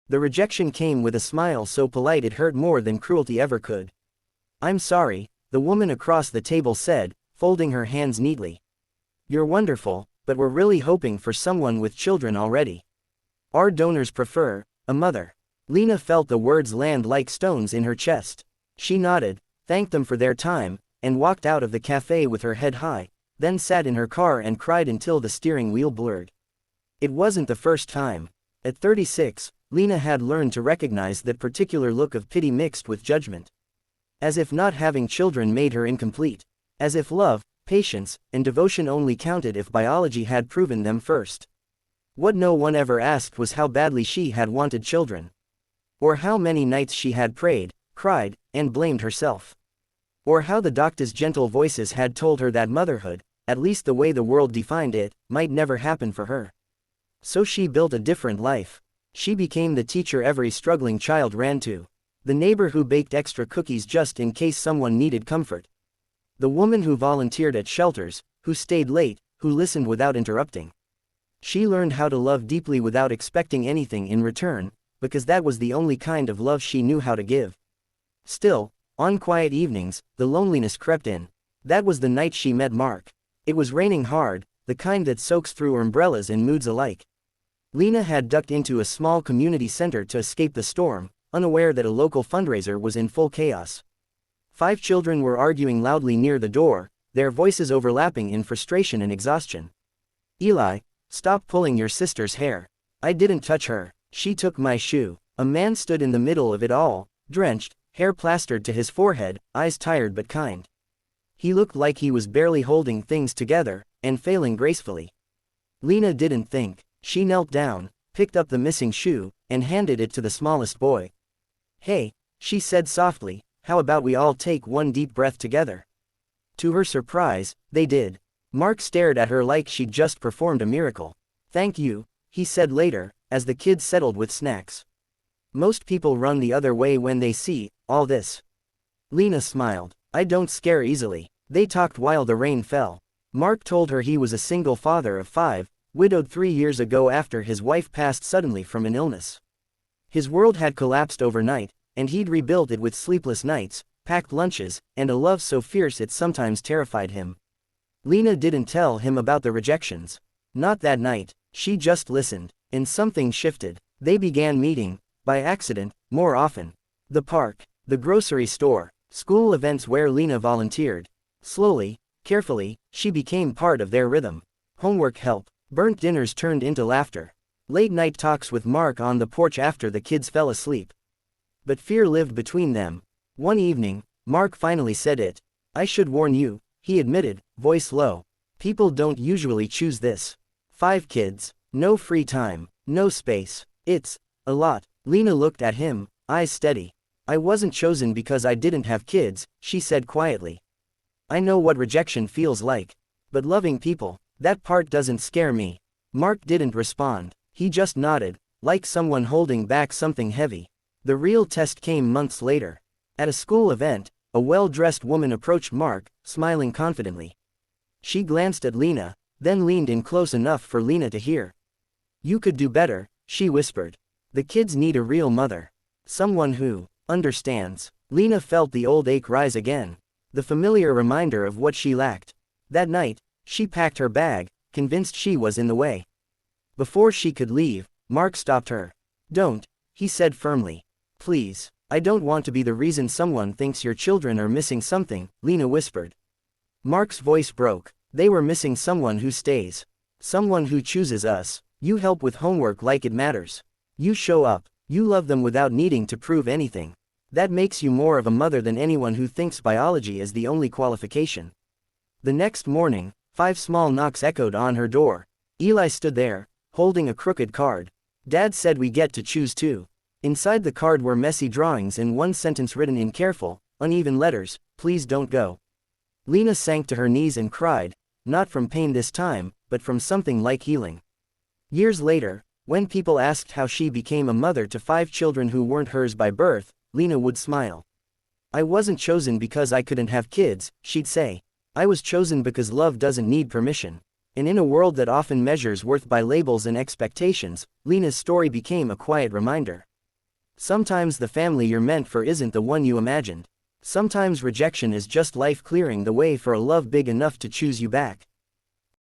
The rejection came with a smile so polite it hurt more than cruelty ever could. "I'm sorry," the woman across the table said, folding her hands neatly. "You're wonderful, but we're really hoping for someone with children already. Our donors prefer a mother." Lena felt the words land like stones in her chest. She nodded, thanked them for their time, and walked out of the cafe with her head high, then sat in her car and cried until the steering wheel blurred. It wasn't the first time. At 36, Lena had learned to recognize that particular look of pity mixed with judgment. As if not having children made her incomplete. As if love, patience, and devotion only counted if biology had proven them first. What no one ever asked was how badly she had wanted children. Or how many nights she had prayed, cried, and blamed herself. Or how the doctor's gentle voices had told her that motherhood, at least the way the world defined it, might never happen for her. So she built a different life. She became the teacher every struggling child ran to. The neighbor who baked extra cookies just in case someone needed comfort. The woman who volunteered at shelters, who stayed late, who listened without interrupting. She learned how to love deeply without expecting anything in return, because that was the only kind of love she knew how to give. Still, on quiet evenings, the loneliness crept in. That was the night she met Mark. It was raining hard, the kind that soaks through umbrellas and moods alike. Lena had ducked into a small community center to escape the storm, unaware that a local fundraiser was in full chaos. 5 children were arguing loudly near the door, their voices overlapping in frustration and exhaustion. "Eli, stop pulling your sister's hair. I didn't touch her. She took my shoe." A man stood in the middle of it all, drenched, hair plastered to his forehead, eyes tired but kind. He looked like he was barely holding things together, and failing gracefully. Lena didn't think. She knelt down, picked up the missing shoe, and handed it to the smallest boy. "Hey," she said softly, "how about we all take one deep breath together?" To her surprise, they did. Mark stared at her like she'd just performed a miracle. "Thank you," he said later, as the kids settled with snacks. "Most people run the other way when they see all this." Lena smiled. "I don't scare easily." They talked while the rain fell. Mark told her he was a single father of 5, widowed 3 years ago after his wife passed suddenly from an illness. His world had collapsed overnight, and he'd rebuilt it with sleepless nights, packed lunches, and a love so fierce it sometimes terrified him. Lena didn't tell him about the rejections. Not that night. She just listened, and something shifted. They began meeting, by accident, more often. The park, the grocery store, school events where Lena volunteered. Slowly, carefully, she became part of their rhythm. Homework help. Burnt dinners turned into laughter. Late-night talks with Mark on the porch after the kids fell asleep. But fear lived between them. One evening, Mark finally said it. "I should warn you," he admitted, voice low. "People don't usually choose this. 5 kids, no free time, no space. It's a lot." Lena looked at him, eyes steady. "I wasn't chosen because I didn't have kids," she said quietly. "I know what rejection feels like. But loving people, that part doesn't scare me." Mark didn't respond. He just nodded, like someone holding back something heavy. The real test came months later. At a school event, a well-dressed woman approached Mark, smiling confidently. She glanced at Lena, then leaned in close enough for Lena to hear. "You could do better," she whispered. "The kids need a real mother. Someone who understands." Lena felt the old ache rise again. The familiar reminder of what she lacked. That night, she packed her bag, convinced she was in the way. Before she could leave, Mark stopped her. "Don't," he said firmly. "Please, I don't want to be the reason someone thinks your children are missing something," Lena whispered. Mark's voice broke. "They were missing someone who stays. Someone who chooses us. You help with homework like it matters. You show up. You love them without needing to prove anything. That makes you more of a mother than anyone who thinks biology is the only qualification." The next morning, 5 small knocks echoed on her door. Eli stood there, holding a crooked card. "Dad said we get to choose too." Inside the card were messy drawings and one sentence written in careful, uneven letters, "Please don't go." Lena sank to her knees and cried, not from pain this time, but from something like healing. Years later, when people asked how she became a mother to 5 children who weren't hers by birth, Lena would smile. "I wasn't chosen because I couldn't have kids," she'd say. "I was chosen because love doesn't need permission." And in a world that often measures worth by labels and expectations, Lena's story became a quiet reminder. Sometimes the family you're meant for isn't the one you imagined. Sometimes rejection is just life clearing the way for a love big enough to choose you back.